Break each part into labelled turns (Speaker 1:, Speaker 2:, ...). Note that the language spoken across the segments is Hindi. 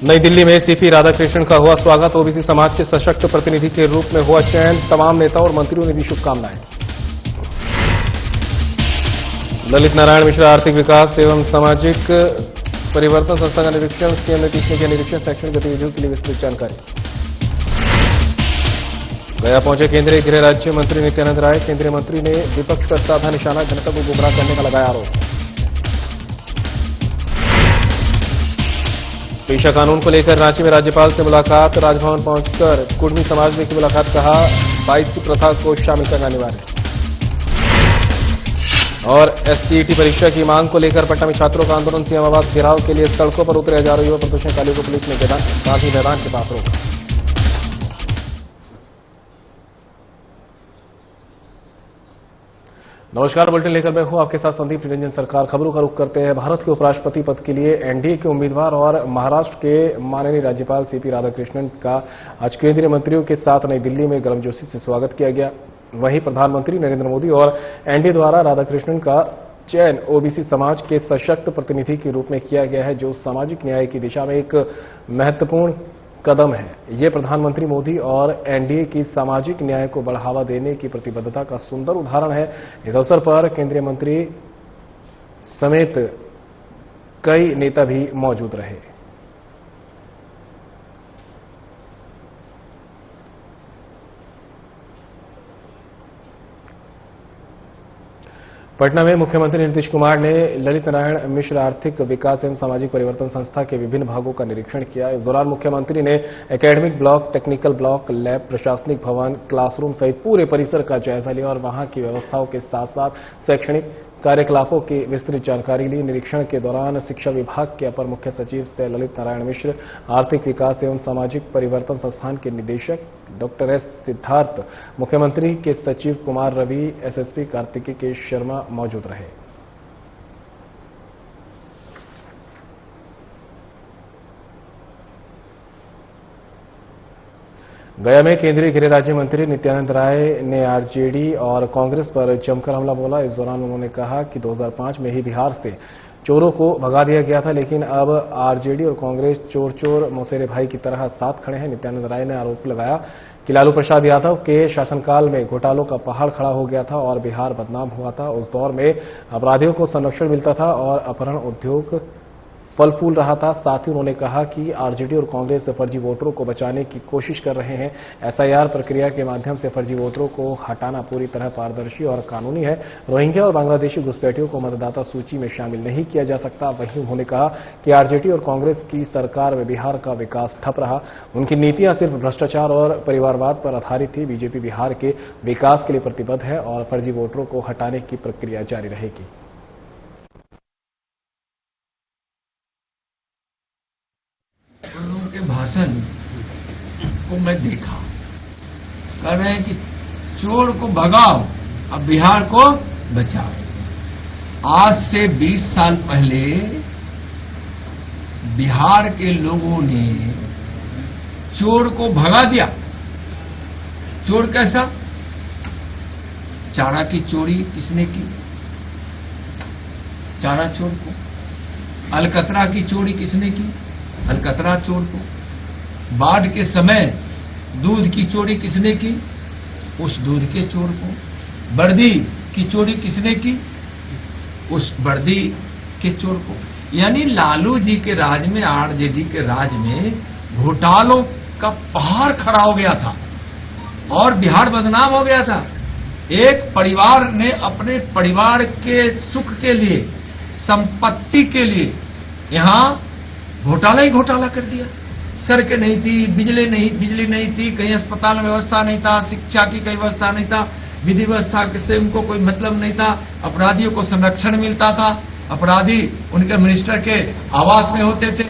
Speaker 1: नई दिल्ली में सीपी राधाकृष्णन का हुआ स्वागत। ओबीसी समाज के सशक्त प्रतिनिधि के रूप में हुआ चयन। तमाम नेताओं और मंत्रियों ने दी शुभकामनाएं। ललित नारायण मिश्रा आर्थिक विकास एवं सामाजिक परिवर्तन संस्था का निरीक्षण। सीएम नीतीश ने किया निरीक्षण। शैक्षणिक गतिविधियों के लिए विस्तृत जानकारी। गया पहुंचे केंद्रीय गृह राज्य मंत्री नित्यानंद राय। केंद्रीय मंत्री ने विपक्ष पर साधा निशाना। जनता को गुमराह करने का लगाया आरोप। पेशा कानून को लेकर रांची में राज्यपाल से मुलाकात। राजभवन पहुंचकर कुर्मी समाज ने की मुलाकात। कहा 22 की प्रथा को शामिल करना अनिवार्य। और एसटीईटी परीक्षा की मांग को लेकर पटना में छात्रों का आंदोलन। सीएम आवास घेराव के लिए सड़कों पर उतरे हजारों युवा प्रदर्शनकारियों को पुलिस ने गांधी मैदान के पास रोका। नमस्कार, बुलेटिन लेकर मैं हूं आपके साथ संदीप निरंजन सरकार। खबरों का रुख करते हैं। भारत के उपराष्ट्रपति पद के लिए एनडीए के उम्मीदवार और महाराष्ट्र के माननीय राज्यपाल सीपी राधाकृष्णन का आज केंद्रीय मंत्रियों के साथ नई दिल्ली में गर्मजोशी से स्वागत किया गया। वहीं प्रधानमंत्री नरेंद्र मोदी और एनडीए द्वारा राधाकृष्णन का चयन ओबीसी समाज के सशक्त प्रतिनिधि के रूप में किया गया है, जो सामाजिक न्याय की दिशा में एक महत्वपूर्ण कदम है। ये प्रधानमंत्री मोदी और एनडीए की सामाजिक न्याय को बढ़ावा देने की प्रतिबद्धता का सुंदर उदाहरण है। इस अवसर पर केंद्रीय मंत्री समेत कई नेता भी मौजूद रहे। पटना में मुख्यमंत्री नीतीश कुमार ने ललित नारायण मिश्र आर्थिक विकास एवं सामाजिक परिवर्तन संस्था के विभिन्न भागों का निरीक्षण किया। इस दौरान मुख्यमंत्री ने academic block, technical block, lab, प्रशासनिक भवन, क्लासरूम सहित पूरे परिसर का जायजा लिया और वहां की व्यवस्थाओं के साथ साथ शैक्षणिक कार्यकलापों की विस्तृत जानकारी ली। निरीक्षण के दौरान शिक्षा विभाग के अपर मुख्य सचिव से ललित नारायण मिश्र, आर्थिक विकास एवं सामाजिक परिवर्तन संस्थान के निदेशक डॉक्टर एस सिद्धार्थ, मुख्यमंत्री के सचिव कुमार रवि, एसएसपी कार्तिकेय के शर्मा मौजूद रहे। गया में केंद्रीय गृह राज्य मंत्री नित्यानंद राय ने आरजेडी और कांग्रेस पर जमकर हमला बोला। इस दौरान उन्होंने कहा कि 2005 में ही बिहार से चोरों को भगा दिया गया था, लेकिन अब आरजेडी और कांग्रेस चोर चोर मौसेरे भाई की तरह साथ खड़े हैं। नित्यानंद राय ने आरोप लगाया कि लालू प्रसाद यादव के शासनकाल में घोटालों का पहाड़ खड़ा हो गया था और बिहार बदनाम हुआ था। उस दौर में अपराधियों को संरक्षण मिलता था और अपहरण उद्योग फल फूल रहा था। साथ ही उन्होंने कहा कि आरजेडी और कांग्रेस फर्जी वोटरों को बचाने की कोशिश कर रहे हैं। एसआईआर प्रक्रिया के माध्यम से फर्जी वोटरों को हटाना पूरी तरह पारदर्शी और कानूनी है। रोहिंग्या और बांग्लादेशी घुसपैठियों को मतदाता सूची में शामिल नहीं किया जा सकता। वहीं उन्होंने कहा कि आरजेडी और कांग्रेस की सरकार में बिहार का विकास ठप रहा। उनकी नीतियां सिर्फ भ्रष्टाचार और परिवारवाद पर आधारित थी। बीजेपी बिहार के विकास के लिए प्रतिबद्ध है और फर्जी वोटरों को हटाने की प्रक्रिया जारी रहेगी।
Speaker 2: के भाषण को मैं देखा, कह रहे हैं कि चोर को भगाओ, अब बिहार को बचाओ। आज से 20 साल पहले बिहार के लोगों ने चोर को भगा दिया। चोर कैसा? चारा की चोरी किसने की? चारा चोर को। अलकतरा की चोरी किसने की? अलकतरा चोर को। बाढ़ के समय दूध की चोरी किसने की? उस दूध के चोर को। वर्दी की चोरी किसने की? उस वर्दी के चोर को। यानी लालू जी के राज में, आरजेडी के राज में घोटालों का पहाड़ खड़ा हो गया था और बिहार बदनाम हो गया था। एक परिवार ने अपने परिवार के सुख के लिए, संपत्ति के लिए यहां घोटाला ही घोटाला कर दिया। सड़कें नहीं थी, बिजली नहीं थी, कहीं अस्पताल में व्यवस्था नहीं था, शिक्षा की कोई व्यवस्था नहीं था, विधि व्यवस्था से उनको कोई मतलब नहीं था। अपराधियों को संरक्षण मिलता था, अपराधी उनके मिनिस्टर के आवास में होते थे।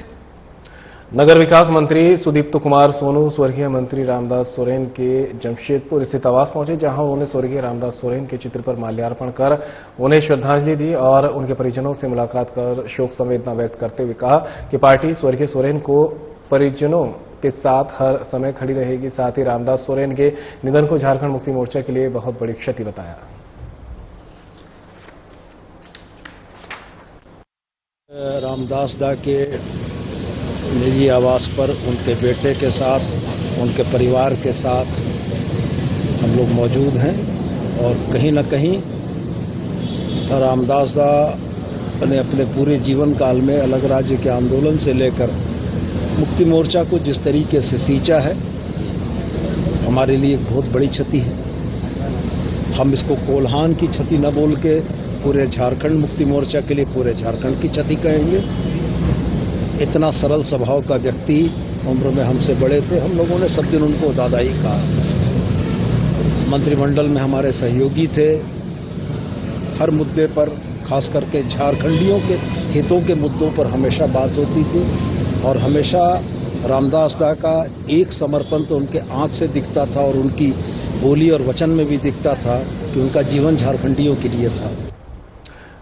Speaker 1: नगर विकास मंत्री सुदीप्त कुमार सोनू स्वर्गीय मंत्री रामदास सोरेन के जमशेदपुर स्थित आवास पहुंचे, जहां उन्होंने स्वर्गीय रामदास सोरेन के चित्र पर माल्यार्पण कर उन्हें श्रद्धांजलि दी और उनके परिजनों से मुलाकात कर शोक संवेदना व्यक्त करते हुए कहा कि पार्टी स्वर्गीय सोरेन को परिजनों के साथ हर समय खड़ी रहेगी। साथ ही रामदास सोरेन के निधन को झारखंड मुक्ति मोर्चा के लिए बहुत बड़ी क्षति बताया।
Speaker 3: रामदास दा के निजी आवास पर उनके बेटे के साथ, उनके परिवार के साथ हम लोग मौजूद हैं और कहीं न कहीं रामदास दा ने अपने पूरे जीवन काल में अलग राज्य के आंदोलन से लेकर मुक्ति मोर्चा को जिस तरीके से सींचा है, हमारे लिए एक बहुत बड़ी क्षति है। हम इसको कोल्हान की क्षति न बोल के पूरे झारखंड मुक्ति मोर्चा के लिए पूरे झारखंड की क्षति कहेंगे। इतना सरल स्वभाव का व्यक्ति, उम्र में हमसे बड़े थे, हम लोगों ने सब दिन उनको दादा ही कहा। मंत्रिमंडल में हमारे सहयोगी थे, हर मुद्दे पर, खास करके झारखंडियों के हितों के मुद्दों पर हमेशा बात होती थी और हमेशा रामदास दा का एक समर्पण तो उनके आंख से दिखता था और उनकी बोली और वचन में भी दिखता था कि उनका जीवन झारखंडियों के लिए था।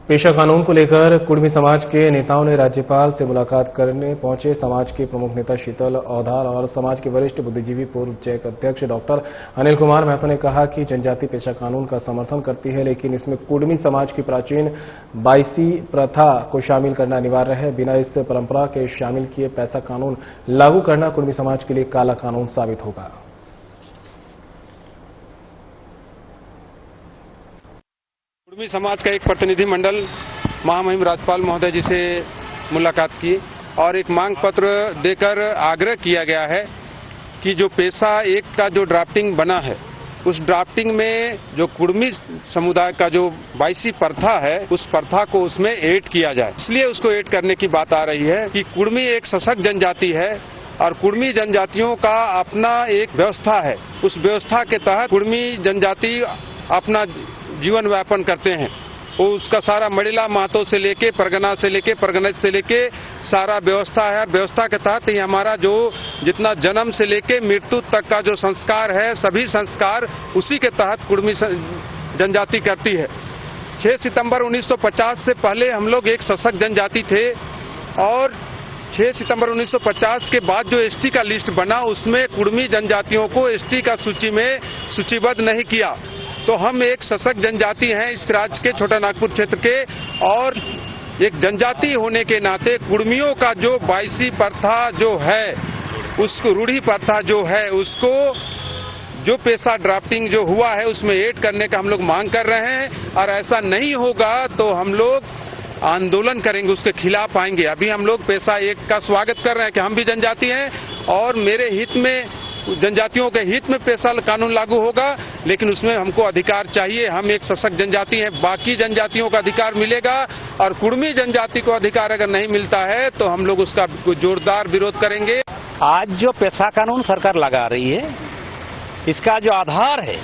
Speaker 1: पेशा कानून को लेकर कुर्मी समाज के नेताओं ने राज्यपाल से मुलाकात करने पहुंचे समाज के प्रमुख नेता शीतल औधार और समाज के वरिष्ठ बुद्धिजीवी पूर्व जैक अध्यक्ष डॉक्टर अनिल कुमार महतो ने कहा कि जनजाति पेशा कानून का समर्थन करती है, लेकिन इसमें कुर्मी समाज की प्राचीन बाईसी प्रथा को शामिल करना अनिवार्य है। बिना इस परंपरा के शामिल किए पैसा कानून लागू करना कुर्मी समाज के लिए काला कानून साबित होगा।
Speaker 4: कुर्मी समाज का एक प्रतिनिधिमंडल महामहिम राज्यपाल महोदय जी से मुलाकात की और एक मांग पत्र देकर आग्रह किया गया है कि जो पेशा एक का जो ड्राफ्टिंग बना है, उस ड्राफ्टिंग में जो कुर्मी समुदाय का जो बाईसी प्रथा है, उस प्रथा को उसमें ऐड किया जाए। इसलिए उसको ऐड करने की बात आ रही है कि कुर्मी एक सशक्त जनजाति है और कुर्मी जनजातियों का अपना एक व्यवस्था है। उस व्यवस्था के तहत कुर्मी जनजाति अपना जीवन व्यापन करते हैं। वो उसका सारा मड़िला महतो से लेके परगना से लेके परगनज से लेके सारा व्यवस्था है। व्यवस्था के तहत ही हमारा जो जितना जन्म से लेके मृत्यु तक का जो संस्कार है, सभी संस्कार उसी के तहत कुर्मी जनजाति करती है। 6 सितंबर 1950 से पहले हम लोग एक सशक्त जनजाति थे और 6 सितंबर 1950 के बाद जो एसटी का लिस्ट बना, उसमें कुर्मी जनजातियों को एसटी का सूची में सूचीबद्ध नहीं किया। तो हम एक सशक्त जनजाति हैं इस राज्य के छोटा नागपुर क्षेत्र के, और एक जनजाति होने के नाते कुर्मियों का जो बाईसी प्रथा जो है, उसको रूढ़ी प्रथा जो है, उसको जो पेशा ड्राफ्टिंग जो हुआ है उसमें ऐड करने का हम लोग मांग कर रहे हैं। और ऐसा नहीं होगा तो हम लोग आंदोलन करेंगे, उसके खिलाफ आएंगे। अभी हम लोग पेशा एक का स्वागत कर रहे हैं कि हम भी जनजाति हैं और मेरे हित में, जनजातियों के हित में पेशा कानून लागू होगा, लेकिन उसमें हमको अधिकार चाहिए। हम एक सशक्त जनजाति हैं, बाकी जनजातियों का अधिकार मिलेगा और कुर्मी जनजाति को अधिकार अगर नहीं मिलता है तो हम लोग उसका जोरदार विरोध करेंगे।
Speaker 5: आज जो पेशा कानून सरकार लगा रही है, इसका जो आधार है,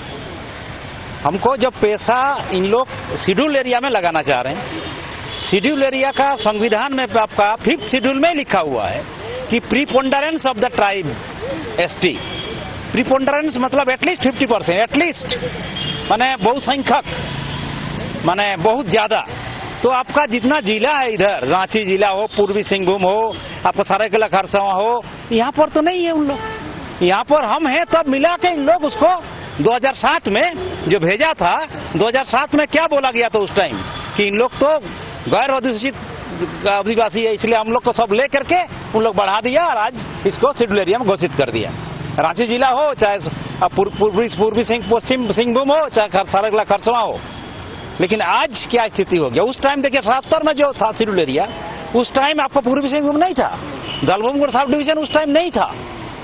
Speaker 5: हमको जो पेशा इन लोग शेड्यूल एरिया में लगाना चाह रहे हैं। शेड्यूल एरिया का संविधान में आपका 5th शेड्यूल में लिखा हुआ है कि preponderance of the tribe ST. Preponderance मतलब एटलीस्ट 50%, एटलीस्ट माने बहुसंख्यक, माने बहुत ज्यादा। तो आपका जितना जिला है, इधर रांची जिला हो, पूर्वी सिंहभूम हो, आपका सरायकेला खरसावां हो, यहाँ पर तो नहीं है उन लोग। यहाँ पर हम हैं, तब मिला के इन लोग उसको 2007 में जो भेजा था, 2007 में क्या बोला गया था उस टाइम कि इन लोग तो गैर अधिसूचित आदिवासी है, इसलिए हम लोग को सब ले करके उन लोग बढ़ा दिया और आज इसको शेड्यूल एरिया में घोषित कर दिया। रांची जिला हो, चाहे पूर्वी पश्चिम सिंहभूम हो, चाहे सरायकेला खरसावां हो। लेकिन आज क्या स्थिति हो गया? उस टाइम देखिए 77 में जो था शेड्यूल एरिया, उस टाइम आपको पूर्वी सिंहभूम नहीं था, दलभूमगढ़ सब डिवीजन उस टाइम नहीं था।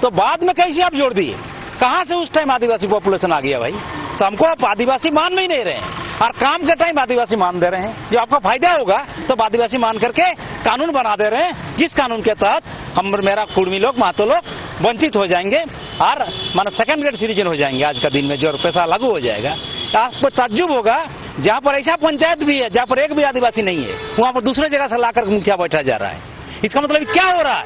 Speaker 5: तो बाद में कैसे आप जोड़ दिए? कहां से उस टाइम आदिवासी पॉपुलेशन आ गया भाई? तो हमको आप आदिवासी मान भी नहीं रहे हैं और काम के टाइम आदिवासी मान दे रहे हैं। जो आपका फायदा होगा तो आदिवासी मान करके कानून बना दे रहे हैं, जिस कानून के तहत हम मेरा कुर्मी लोग, महतो लोग वंचित हो जाएंगे और माना सेकंड ग्रेड सिटीजन हो जाएंगे। आज का दिन में जो पैसा लागू हो जाएगा, आपको ताज्जुब होगा जहां पर ऐसा पंचायत भी है जहां पर एक भी आदिवासी नहीं है, वहां पर दूसरे जगह से लाकर मुखिया बैठा जा रहा है। इसका मतलब क्या हो रहा है?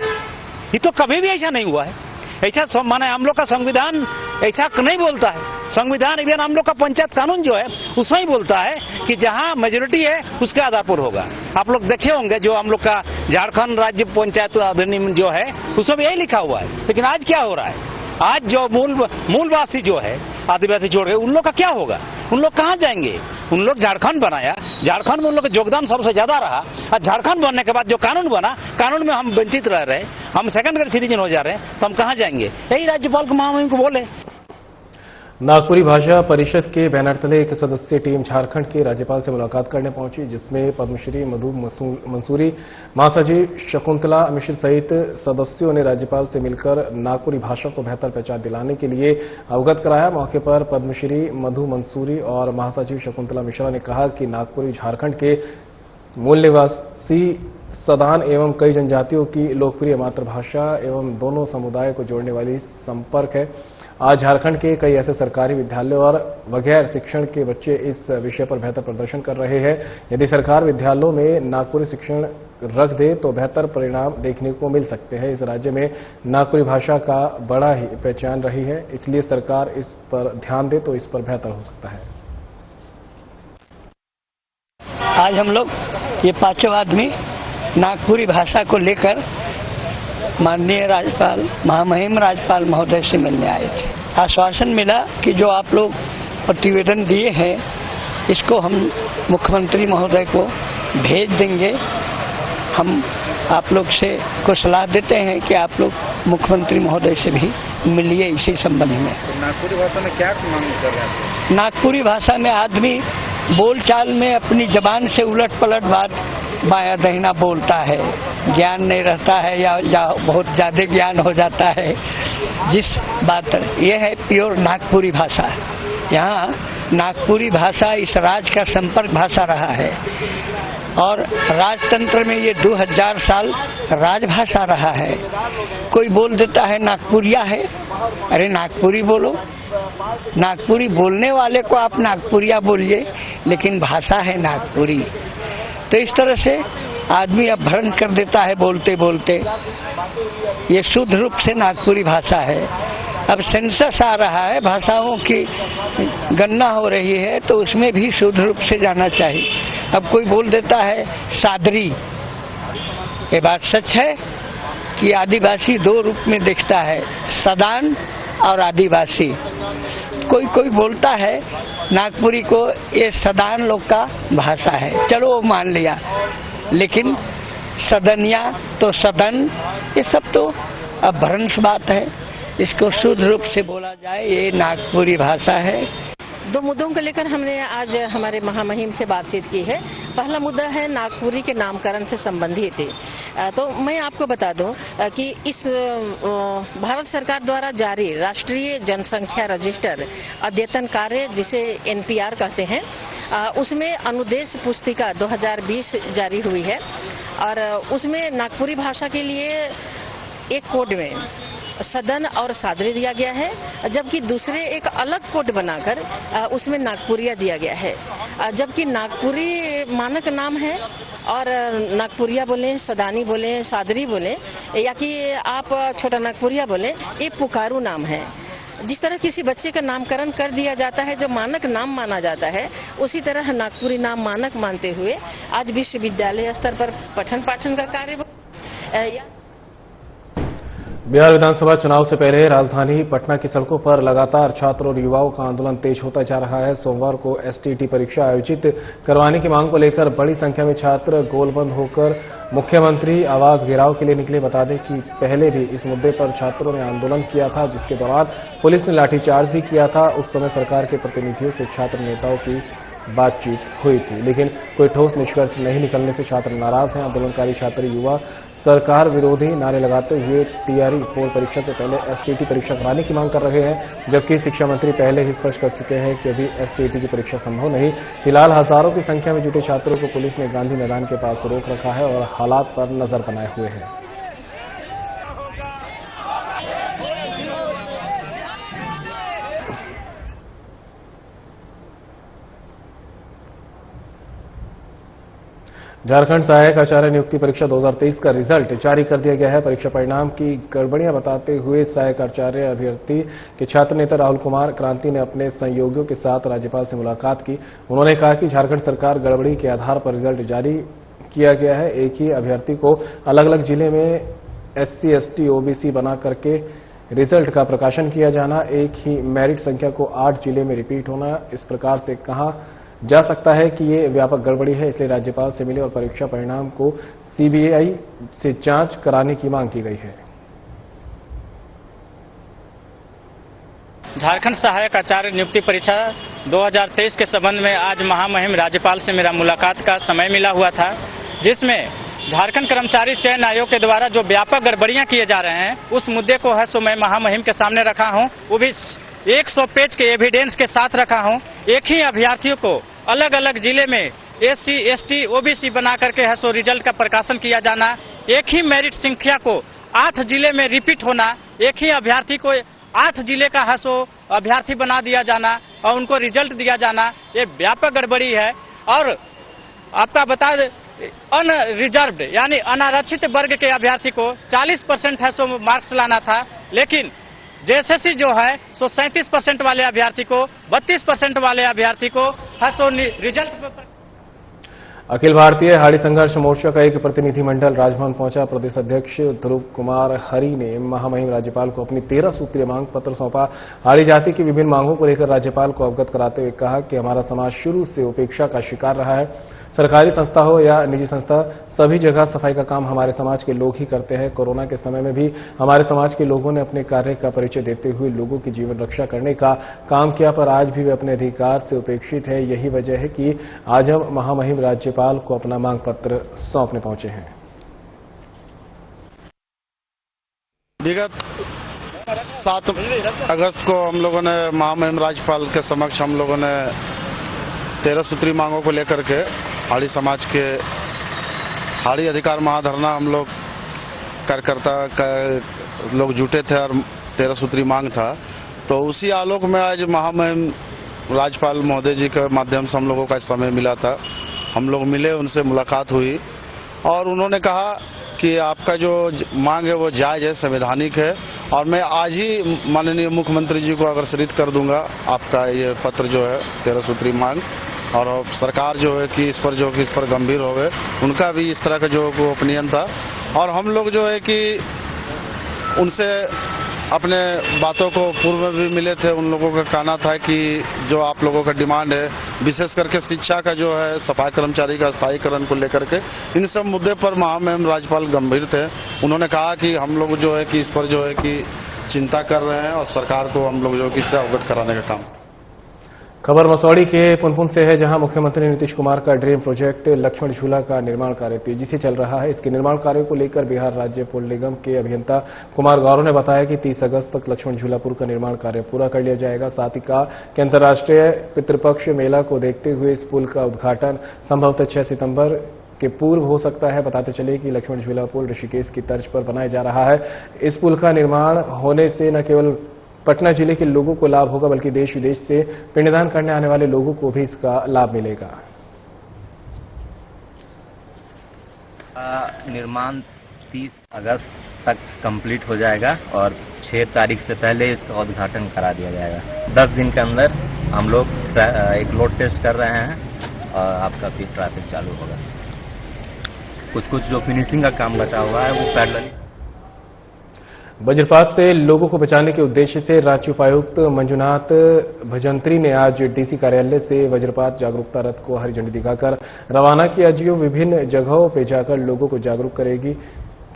Speaker 5: ये तो कभी भी ऐसा नहीं हुआ है। ऐसा माने हम लोग का संविधान ऐसा नहीं बोलता है। संविधान इवन हम लोग का पंचायत कानून जो है उसमें ही बोलता है कि जहां मेजोरिटी है उसके आधार पर होगा। आप लोग देखे होंगे जो हम लोग का झारखंड राज्य पंचायत अधिनियम जो है उसमें भी यही लिखा हुआ है। लेकिन आज क्या हो रहा है? आज जो मूलवासी जो है आदिवासी छोड़ के, उन लोग का क्या होगा? उन लोग कहाँ जाएंगे? उन लोग झारखंड बनाया, झारखंड में उन लोग का योगदान सबसे ज्यादा रहा, और झारखंड बनने के बाद जो कानून बना, कानून में हम वंचित रह रहे, हम सेकंड ग्रेड सिटीजन हो जा रहे हैं, तो हम कहां जाएंगे? यही राज्यपाल को महामहिम को बोले।
Speaker 1: नागपुरी भाषा परिषद के बैनर तले एक सदस्यीय टीम झारखंड के राज्यपाल से मुलाकात करने पहुंची, जिसमें पद्मश्री मधु मंसूरी, महासचिव शकुंतला मिश्र सहित सदस्यों ने राज्यपाल से मिलकर नागपुरी भाषा को बेहतर पहचान दिलाने के लिए अवगत कराया। मौके पर पद्मश्री मधु मंसूरी और महासचिव शकुंतला मिश्रा ने कहा कि नागपुरी झारखंड के मूल निवासी सदान एवं कई जनजातियों की लोकप्रिय मातृभाषा एवं दोनों समुदाय को जोड़ने वाली संपर्क है। आज झारखंड के कई ऐसे सरकारी विद्यालय और बगैर शिक्षण के बच्चे इस विषय पर बेहतर प्रदर्शन कर रहे हैं। यदि सरकार विद्यालयों में नागपुरी शिक्षण रख दे तो बेहतर परिणाम देखने को मिल सकते हैं। इस राज्य में नागपुरी भाषा का बड़ा ही पहचान रही है, इसलिए सरकार इस पर ध्यान दे तो इस पर बेहतर हो सकता है।
Speaker 6: आज हम लोग ये पांचों आदमी नागपुरी भाषा को लेकर माननीय राज्यपाल महामहिम राज्यपाल महोदय से मिलने आए थे। आश्वासन मिला कि जो आप लोग प्रतिवेदन दिए हैं इसको हम मुख्यमंत्री महोदय को भेज देंगे। हम आप लोग से को सलाह देते हैं कि आप लोग मुख्यमंत्री महोदय से भी मिलिए इसी संबंध में।
Speaker 7: नागपुरी भाषा में क्या मांग कर रहे हैं?
Speaker 6: नागपुरी भाषा में आदमी बोलचाल में अपनी जबान से उलट पलट बात बाया दहिना बोलता है, ज्ञान नहीं रहता है या बहुत ज्यादा ज्ञान हो जाता है। जिस बात यह है प्योर नागपुरी भाषा, यहाँ नागपुरी भाषा इस राज्य का संपर्क भाषा रहा है और राजतंत्र में ये 2000 साल राजभाषा रहा है। कोई बोल देता है नागपुरिया है, अरे नागपुरी बोलो, नागपुरी बोलने वाले को आप नागपुरिया बोलिए, लेकिन भाषा है नागपुरी। तो इस तरह से आदमी अब भ्रम कर देता है बोलते बोलते। ये शुद्ध रूप से नागपुरी भाषा है। अब सेंसस आ रहा है, भाषाओं की गणना हो रही है, तो उसमें भी शुद्ध रूप से जाना चाहिए। अब कोई बोल देता है सादरी, ये बात सच है कि आदिवासी दो रूप में दिखता है, सदान और आदिवासी। कोई बोलता है नागपुरी को ये सदान लोग का भाषा है, चलो वो मान लिया, लेकिन सदनिया तो सदन, ये सब तो अपभ्रंश बात है। इसको शुद्ध रूप से बोला जाए, ये नागपुरी भाषा है।
Speaker 8: दो मुद्दों को लेकर हमने आज हमारे महामहिम से बातचीत की है। पहला मुद्दा है नागपुरी के नामकरण से संबंधित है। तो मैं आपको बता दूं कि इस भारत सरकार द्वारा जारी राष्ट्रीय जनसंख्या रजिस्टर अद्यतन कार्य, जिसे NPR कहते हैं, उसमें अनुदेश पुस्तिका 2020 जारी हुई है और उसमें नागपुरी भाषा के लिए एक कोड में सदन और सादरी दिया गया है, जबकि दूसरे एक अलग कोड बनाकर उसमें नागपुरिया दिया गया है। जबकि नागपुरी मानक नाम है और नागपुरिया बोले, सदानी बोले, सादरी बोले या कि आप छोटा नागपुरिया बोले, ये पुकारू नाम है। जिस तरह किसी बच्चे का नामकरण कर दिया जाता है जो मानक नाम माना जाता है, उसी तरह नागपुरी नाम मानक मानते हुए आज विश्वविद्यालय स्तर पर पठन पाठन का कार्य।
Speaker 1: बिहार विधानसभा चुनाव से पहले राजधानी पटना की सड़कों पर लगातार छात्र और युवाओं का आंदोलन तेज होता जा रहा है। सोमवार को STT परीक्षा आयोजित करवाने की मांग को लेकर बड़ी संख्या में छात्र गोलबंद होकर मुख्यमंत्री आवास घेराव के लिए निकले। बता दें कि पहले भी इस मुद्दे पर छात्रों ने आंदोलन किया था, जिसके दौरान पुलिस ने लाठीचार्ज भी किया था। उस समय सरकार के प्रतिनिधियों से छात्र नेताओं की बातचीत हुई थी, लेकिन कोई ठोस निष्कर्ष नहीं निकलने से छात्र नाराज हैं। आंदोलनकारी छात्र युवा सरकार विरोधी नारे लगाते हुए TRE 4 परीक्षा से पहले STT परीक्षा कराने की मांग कर रहे हैं, जबकि शिक्षा मंत्री पहले ही स्पष्ट कर चुके हैं कि अभी STT की परीक्षा संभव नहीं। फिलहाल हजारों की संख्या में जुटे छात्रों को पुलिस ने गांधी मैदान के पास रोक रखा है और हालात पर नजर बनाए हुए है। झारखंड सहायक आचार्य नियुक्ति परीक्षा 2023 का रिजल्ट जारी कर दिया गया है। परीक्षा परिणाम की गड़बड़ियां बताते हुए सहायक आचार्य अभ्यर्थी के छात्र नेता राहुल कुमार क्रांति ने अपने सहयोगियों के साथ राज्यपाल से मुलाकात की। उन्होंने कहा कि झारखंड सरकार गड़बड़ी के आधार पर रिजल्ट जारी किया गया है। एक ही अभ्यर्थी को अलग अलग जिले में SC ST OBC बना करके रिजल्ट का प्रकाशन किया जाना, एक ही मेरिट संख्या को 8 जिले में रिपीट होना, इस प्रकार से कहां जा सकता है कि ये व्यापक गड़बड़ी है, इसलिए राज्यपाल से मिले और परीक्षा परिणाम को सीबीआई से जांच कराने की मांग की गई है।
Speaker 9: झारखंड सहायक आचार्य नियुक्ति परीक्षा 2023 के संबंध में आज महामहिम राज्यपाल से मेरा मुलाकात का समय मिला हुआ था, जिसमें झारखंड कर्मचारी चयन आयोग के द्वारा जो व्यापक गड़बड़ियां किए जा रहे हैं उस मुद्दे को है सो मैं महामहिम के सामने रखा हूं, वो भी 100 पेज के एविडेंस के साथ रखा हूं। एक ही अभ्यर्थियों को अलग अलग जिले में SC, ST, OBC बना करके है सो रिजल्ट का प्रकाशन किया जाना, एक ही मेरिट संख्या को 8 जिले में रिपीट होना, एक ही अभ्यर्थी को 8 जिले का है सो अभ्यर्थी बना दिया जाना और उनको रिजल्ट दिया जाना, ये व्यापक गड़बड़ी है। और आपका बता दें अनरिजर्व्ड यानी अनारक्षित वर्ग के अभ्यर्थी को 40% है सो मार्क्स लाना था, लेकिन JSSC जो है सो 37% वाले अभ्यर्थी को 32% वाले अभ्यर्थी को है सो रिजल्ट।
Speaker 1: अखिल भारतीय हाड़ी संघर्ष मोर्चा का एक प्रतिनिधिमंडल राजभवन पहुंचा। प्रदेश अध्यक्ष ध्रुव कुमार हरि ने महामहिम राज्यपाल को अपनी 13 सूत्रीय मांग पत्र सौंपा। हाड़ी जाति की विभिन्न मांगों को लेकर राज्यपाल को अवगत कराते हुए कहा कि हमारा समाज शुरू से उपेक्षा का शिकार रहा है। सरकारी संस्था हो या निजी संस्था, सभी जगह सफाई का काम हमारे समाज के लोग ही करते हैं। कोरोना के समय में भी हमारे समाज के लोगों ने अपने कार्य का परिचय देते हुए लोगों की जीवन रक्षा करने का काम किया, पर आज भी वे अपने अधिकार से उपेक्षित है। यही वजह है कि आज हम महामहिम राज्यपाल को अपना मांग पत्र सौंपने पहुंचे हैं।
Speaker 10: विगत 7 अगस्त को हम लोगों ने महामहिम राज्यपाल के समक्ष हम लोगों ने 13 सूत्री मांगों को लेकर के हाड़ी समाज के हाड़ी अधिकार महाधरना हम लोग कार्यकर्ता लोग जुटे थे और 13 सूत्री मांग था। तो उसी आलोक में आज महामहिम राज्यपाल महोदय जी के माध्यम से हम लोगों का समय मिला था। हम लोग मिले, उनसे मुलाकात हुई और उन्होंने कहा कि आपका जो मांग है वो जायज है, संवैधानिक है और मैं आज ही माननीय मुख्यमंत्री जी को अग्रसरित कर दूंगा आपका ये पत्र जो है 13 सूत्री मांग, और सरकार जो है कि इस पर गंभीर हो गए, उनका भी इस तरह का जो ओपिनियन था। और हम लोग जो है कि उनसे अपने बातों को पूर्व में भी मिले थे। उन लोगों का कहना था कि जो आप लोगों का डिमांड है, विशेष करके शिक्षा का जो है, सफाई कर्मचारी का स्थायीकरण को लेकर के, इन सब मुद्दे पर महामहिम राज्यपाल गंभीर थे। उन्होंने कहा कि हम लोग जो है कि इस पर जो है कि चिंता कर रहे हैं और सरकार को हम लोग जो है कि इससे अवगत कराने का काम।
Speaker 1: खबर मसौड़ी के पुनपुन से है, जहां मुख्यमंत्री नीतीश कुमार का ड्रीम प्रोजेक्ट लक्ष्मण झूला का निर्माण कार्य तेजी से चल रहा है। इसके निर्माण कार्य को लेकर बिहार राज्य पुल निगम के अभियंता कुमार गौरव ने बताया कि 30 अगस्त तक लक्ष्मण झूला पुल का निर्माण कार्य पूरा कर लिया जाएगा। साथ ही कहा कि अंतर्राष्ट्रीय पितृपक्ष मेला को देखते हुए इस पुल का उद्घाटन संभवतः 6 सितंबर के पूर्व हो सकता है। बताते चले कि लक्ष्मण झूला पुल ऋषिकेश की तर्ज पर बनाया जा रहा है। इस पुल का निर्माण होने से न केवल पटना जिले के लोगों को लाभ होगा, बल्कि देश विदेश से पिंडदान करने आने वाले लोगों को भी इसका लाभ मिलेगा।
Speaker 11: निर्माण 30 अगस्त तक कंप्लीट हो जाएगा और 6 तारीख से पहले इसका उद्घाटन करा दिया जाएगा। 10 दिन के अंदर हम लोग एक लोड टेस्ट कर रहे हैं और आपका फिर ट्रैफिक चालू होगा। कुछ जो फिनिशिंग का काम बचा हुआ है वो पैरेलल।
Speaker 1: वज्रपात से लोगों को बचाने के उद्देश्य से राज्य उपायुक्त मंजुनाथ भजंत्री ने आज डीसी कार्यालय से वज्रपात जागरूकता रथ को हरी झंडी दिखाकर रवाना किया। जियो विभिन्न जगहों पर जाकर लोगों को जागरूक करेगी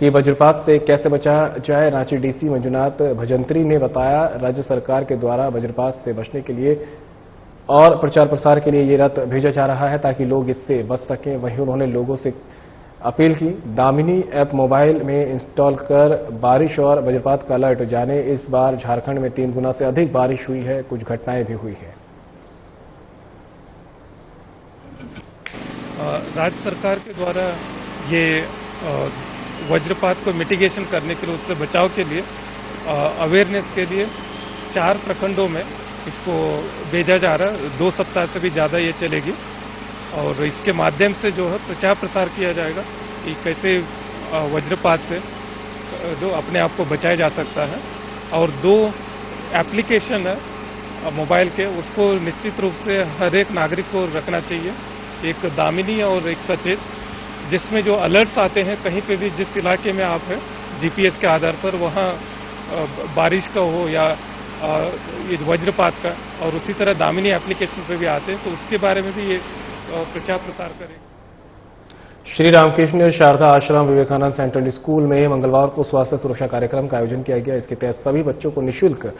Speaker 1: कि वज्रपात से कैसे बचा जाए। रांची डीसी मंजुनाथ भजंत्री ने बताया, राज्य सरकार के द्वारा वज्रपात से बचने के लिए और प्रचार प्रसार के लिए ये रथ भेजा जा रहा है ताकि लोग इससे बच सकें। वहीं उन्होंने लोगों से अपील की, दामिनी ऐप मोबाइल में इंस्टॉल कर बारिश और वज्रपात का अलर्ट जाने। इस बार झारखंड में 3 गुना से अधिक बारिश हुई है, कुछ घटनाएं भी हुई है।
Speaker 12: राज्य सरकार के द्वारा ये वज्रपात को मिटिगेशन करने के लिए, उससे बचाव के लिए, अवेयरनेस के लिए 4 प्रखंडों में इसको भेजा जा रहा है। 2 सप्ताह से भी ज्यादा ये चलेगी और इसके माध्यम से जो है प्रचार प्रसार किया जाएगा कि कैसे वज्रपात से जो अपने आप को बचाया जा सकता है। और 2 एप्लीकेशन है मोबाइल के, उसको निश्चित रूप से हर एक नागरिक को रखना चाहिए। एक दामिनी और एक सचेत, जिसमें जो अलर्ट्स आते हैं कहीं पे भी जिस इलाके में आप हैं, जीपीएस के आधार पर वहाँ बारिश का हो या ये वज्रपात का, और उसी तरह दामिनी एप्लीकेशन पे भी आते हैं, तो उसके बारे में भी ये प्रचार प्रसार करेंगे।
Speaker 1: श्री रामकृष्ण शारदा आश्रम विवेकानंद सेंट्रल स्कूल में मंगलवार को स्वास्थ्य सुरक्षा कार्यक्रम का आयोजन किया गया। इसके तहत सभी बच्चों को निःशुल्क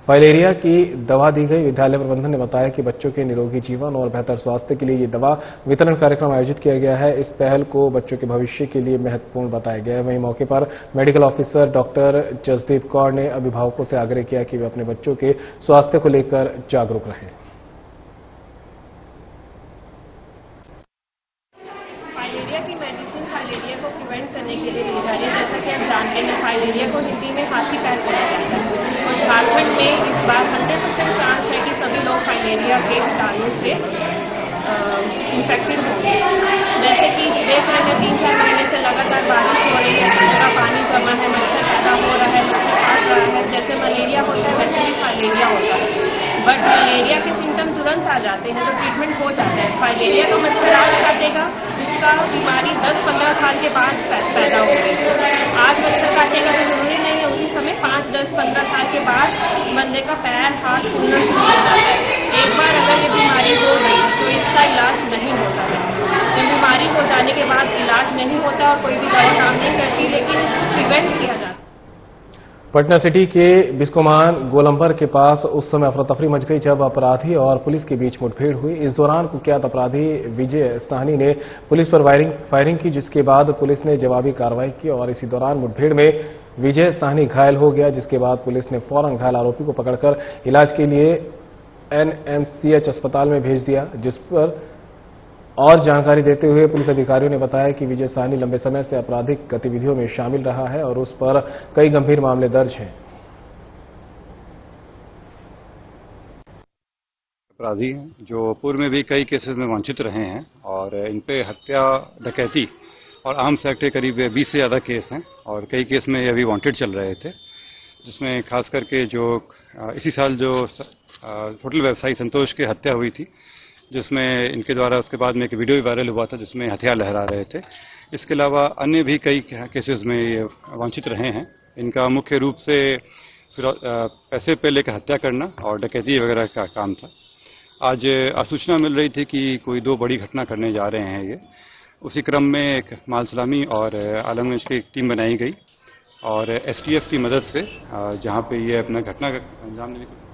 Speaker 1: फाइलेरिया की दवा दी गई। विद्यालय प्रबंधन ने बताया कि बच्चों के निरोगी जीवन और बेहतर स्वास्थ्य के लिए ये दवा वितरण कार्यक्रम आयोजित किया गया है। इस पहल को बच्चों के भविष्य के लिए महत्वपूर्ण बताया गया है। वहीं मौके पर medical officer doctor Jasdeep Kaur ने अभिभावकों से आग्रह किया कि वे अपने बच्चों के स्वास्थ्य को लेकर जागरूक रहें।
Speaker 13: फाइलेरिया की मेडिसिन फाइलेरिया को प्रिवेंट करने के लिए दी जा रही है। जैसा कि आप जानते हैं, फाइलेरिया को हिंदी में हाथी पैर बोला जाता है, और झारखंड में इस बार 100% चांस है कि सभी लोग फाइलेरिया के कीटाणु से इन्फेक्टेड होंगे। जैसे कि देख रहे हैं 3-4 महीने से लगातार बारिश हो रही है, का पानी जमा है, मच्छर पैदा हो रहा है, मच्छर काट रहा है। जैसे मलेरिया होता है वैसे ही फाइलेरिया होता है, बट मलेरिया के सिम्टम तुरंत आ जाते हैं तो ट्रीटमेंट हो जाता है। फाइलेरिया तो मच्छर आज काटेगा, इसका बीमारी 10-15 साल के बाद पैदा हो गई। आज मच्छर काटेगा तो जरूरी नहीं है उसी समय 5-10-15 साल के बाद बंदे का पैर हाथ फूलना शुरू हो जाता है। एक बार अगर ये बीमारी हो गई तो इसका इलाज नहीं होता है। जब बीमारी हो जाने के बाद इलाज नहीं होता और कोई भी दवा काम नहीं करती, लेकिन इसको प्रिवेंट किया जाता है।
Speaker 1: पटना सिटी के बिस्कोमान गोलंबर के पास उस समय अफरा तफरी मच गई जब अपराधी और पुलिस के बीच मुठभेड़ हुई। इस दौरान कुख्यात अपराधी विजय साहनी ने पुलिस पर फायरिंग की, जिसके बाद पुलिस ने जवाबी कार्रवाई की और इसी दौरान मुठभेड़ में विजय साहनी घायल हो गया, जिसके बाद पुलिस ने फौरन घायल आरोपी को पकड़कर इलाज के लिए एनएमसीएच अस्पताल में भेज दिया। जिस पर और जानकारी देते हुए पुलिस अधिकारियों ने बताया कि विजय साहनी लंबे समय से आपराधिक गतिविधियों में शामिल रहा है और उस पर कई गंभीर मामले दर्ज हैं।
Speaker 14: अपराधी हैं जो पूर्व में भी कई केसेस में वांछित रहे हैं और इन पे हत्या, डकैती और आर्म्स एक्ट के करीब 20 से ज्यादा केस हैं और कई केस में ये अभी वांटेड चल रहे थे, जिसमें खास करके जो इसी साल जो होटल व्यवसायी संतोष की हत्या हुई थी, जिसमें इनके द्वारा उसके बाद में एक वीडियो भी वायरल हुआ था जिसमें हथियार लहरा रहे थे। इसके अलावा अन्य भी कई केसेस में ये वांछित रहे हैं। इनका मुख्य रूप से पैसे पे लेकर हत्या करना और डकैती वगैरह का काम था। आज सूचना मिल रही थी कि कोई 2 बड़ी घटना करने जा रहे हैं ये। उसी क्रम में एक माल सलामी और आलमगंज की एक टीम बनाई गई और एसटीएफ की मदद से जहां पे ये अपना घटना का अंजाम देने की।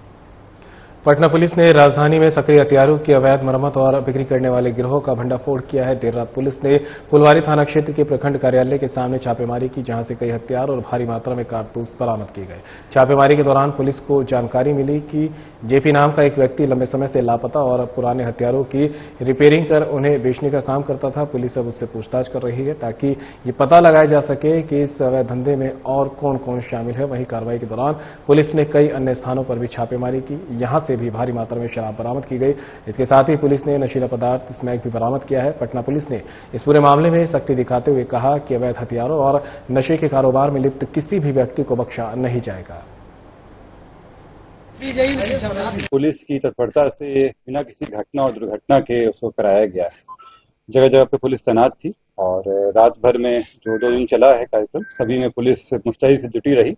Speaker 1: पटना पुलिस ने राजधानी में सक्रिय हथियारों की अवैध मरम्मत और बिक्री करने वाले गिरोह का भंडाफोड़ किया है। देर रात पुलिस ने फुलवारी थाना क्षेत्र के प्रखंड कार्यालय के सामने छापेमारी की, जहां से कई हथियार और भारी मात्रा में कारतूस बरामद किए गए। छापेमारी के दौरान पुलिस को जानकारी मिली कि जेपी नाम का एक व्यक्ति लंबे समय से लापता और पुराने हथियारों की रिपेयरिंग कर उन्हें बेचने का काम करता था। पुलिस अब उससे पूछताछ कर रही है ताकि ये पता लगाया जा सके कि इस अवैध धंधे में और कौन कौन शामिल है। वहीं कार्रवाई के दौरान पुलिस ने कई अन्य स्थानों पर भी छापेमारी की, यहां से भी भारी मात्रा में शराब बरामद की गई। इसके साथ ही पुलिस ने नशीला पदार्थ स्मैक भी बरामद किया है। पटना पुलिस ने इस पूरे मामले में सख्ती दिखाते हुए कहा कि अवैध हथियारों और नशे के कारोबार में लिप्त किसी भी व्यक्ति को बख्शा नहीं जाएगा।
Speaker 14: पुलिस की तत्परता से बिना किसी घटना और दुर्घटना के उसको कराया गया है। जगह जगह पे पुलिस तैनात थी और रात भर में जो 2 दिन चला है कार्यक्रम, सभी में पुलिस मुस्तैदी से जुटी रही,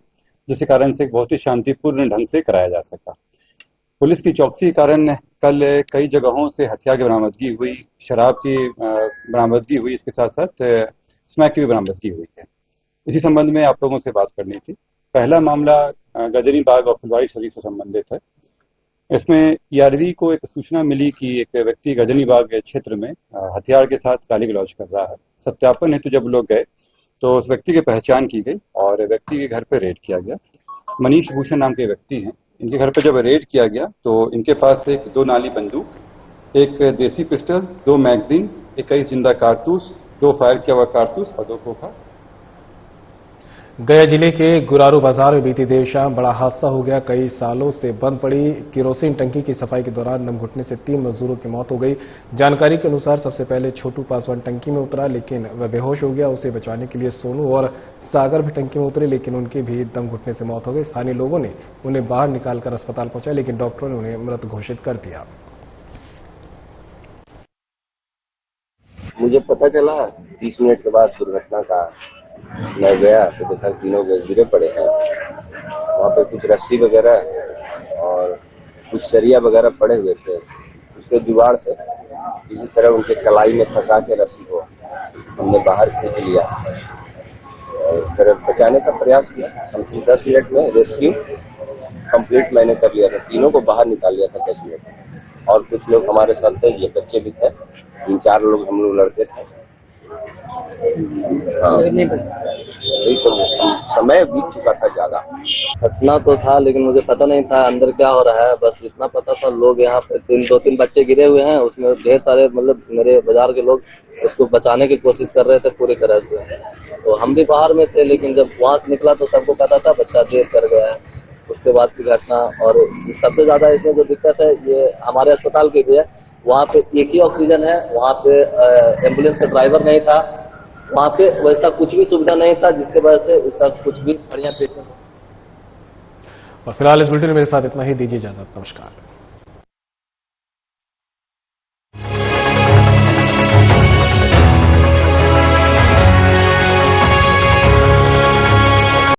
Speaker 14: जिसके कारण से बहुत ही शांतिपूर्ण ढंग से कराया जा सका। पुलिस की चौकसी के कारण कल कई जगहों से हथियार की बरामदगी हुई, शराब की बरामदगी हुई, इसके साथ साथ स्मैक की भी बरामदगी हुई है। इसी संबंध में आप लोगों से बात करनी थी। पहला मामला गजनी बाग और फुलवारी शरीफ से संबंधित है। इसमें ईआरवी को एक सूचना मिली कि एक व्यक्ति गजनी बाग क्षेत्र में हथियार के साथ गाली गलौज कर रहा है। सत्यापन हेतु जब लोग गए तो उस व्यक्ति की पहचान की गई और व्यक्ति के घर पर रेड किया गया। मनीष भूषण नाम के व्यक्ति हैं। इनके घर पर जब रेड किया गया तो इनके पास एक 2 नाली बंदूक, एक देसी पिस्टल, 2 मैगजीन, 21 जिंदा कारतूस, 2 फायर किया हुआ कारतूस और 2 खोखा।
Speaker 1: गया जिले के गुरारू बाजार में बीती देर शाम बड़ा हादसा हो गया। कई सालों से बंद पड़ी केरोसिन टंकी की सफाई के दौरान दम घुटने से 3 मजदूरों की मौत हो गई। जानकारी के अनुसार सबसे पहले छोटू पासवान टंकी में उतरा, लेकिन वह बेहोश हो गया। उसे बचाने के लिए सोनू और सागर भी टंकी में उतरे, लेकिन उनकी भी दम घुटने से मौत हो गई। स्थानीय लोगों ने उन्हें बाहर निकालकर अस्पताल पहुंचाया, लेकिन डॉक्टरों ने उन्हें मृत घोषित कर दिया।
Speaker 15: मुझे पता चला 30 मिनट के बाद दुर्घटना का। मैं गया तो देखा तीनों गिरे पड़े हैं। वहाँ पे कुछ रस्सी वगैरह और कुछ सरिया वगैरह पड़े हुए थे, उसके जुगाड़ से किसी तरह उनके कलाई में फंसा के रस्सी को हमने बाहर खींच लिया और फिर बचाने का प्रयास किया। समथिंग 10 मिनट में रेस्क्यू कंप्लीट मैंने कर लिया था, तीनों को बाहर निकाल लिया था 10 मिनट में। और कुछ लोग हमारे साथ थे, ये बच्चे भी थे, 3-4 लोग हम लोग लड़के थे। यही तो समय बीत चुका था ज्यादा।
Speaker 16: घटना तो था लेकिन मुझे पता नहीं था अंदर क्या हो रहा है, बस इतना पता था लोग यहाँ पे 2-3 बच्चे गिरे हुए हैं, उसमें ढेर सारे मतलब मेरे बाजार के लोग उसको बचाने की कोशिश कर रहे थे पूरी तरह से। तो हम भी बाहर में थे, लेकिन जब वहां से निकला तो सबको पता था बच्चा देर कर गया है। उसके बाद की घटना, और सबसे ज्यादा इसमें जो दिक्कत है ये हमारे अस्पताल की भी है, वहाँ पे एक ही ऑक्सीजन है, वहाँ पे एम्बुलेंस का ड्राइवर नहीं था, वहाँ पे वैसा कुछ भी सुविधा नहीं था जिसके वजह से इसका कुछ भी बढ़िया ट्रीटमेंट।
Speaker 1: और फिलहाल इस बुलेटिन में मेरे साथ इतना ही, दीजिए इजाजत, नमस्कार।